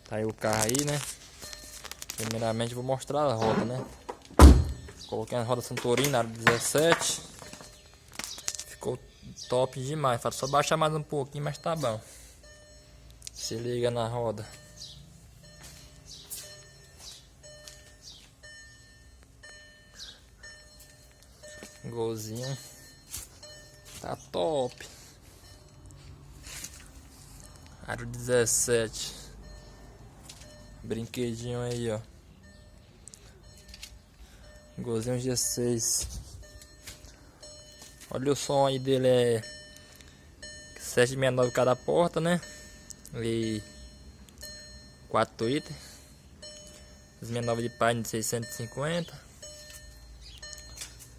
Tá aí o carro aí, né? Primeiramente vou mostrar a roda, né? Coloquei a roda Santorini na 17. Ficou top demais. Falta só baixar mais um pouquinho, mas tá bom. Se liga na roda. Golzinho. Tá top. Aro 17. Brinquedinho aí, ó. Golzinho G6. Olha o som aí dele, é 769 cada porta, né? E 4 Twitter. 69 de página de 650.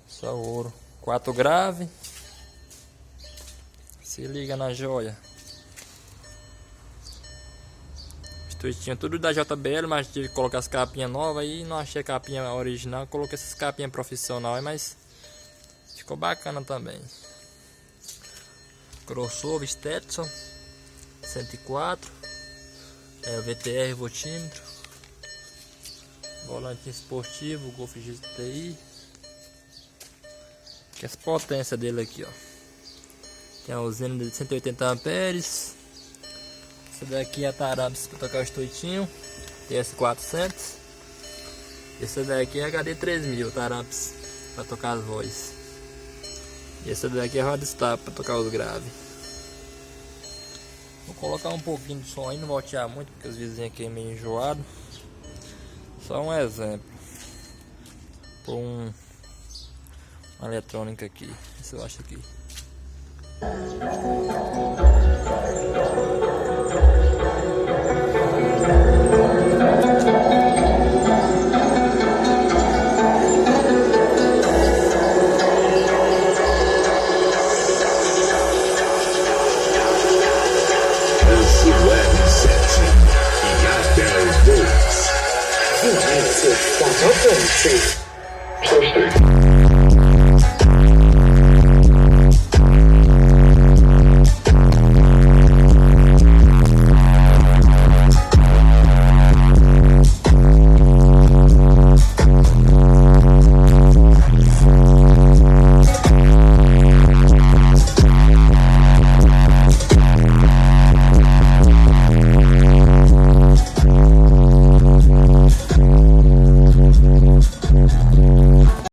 Só ouro. 4 grave. Se liga na joia. Tinha tudo da JBL, mas tive que colocar as capinhas novas aí. Não achei a capinha original. Coloquei essas capinhas profissionais, mas ficou bacana também. Crossover Stetson 104. O VTR voltímetro. Volante esportivo Golf GTI. Que é as potências dele aqui, ó. Tem a usina de 180 amperes. Essa daqui é a Tarabs para tocar o estoitinho, TS400. Essa daqui é a HD 3000 Tarabs para tocar as vozes. E essa daqui é a Rodstar para tocar os graves. Vou colocar um pouquinho de som aí, não vou tirar muito porque os vizinhos aqui é meio enjoado. Só um exemplo. Por uma eletrônica aqui, se eu acho aqui. PlayStation.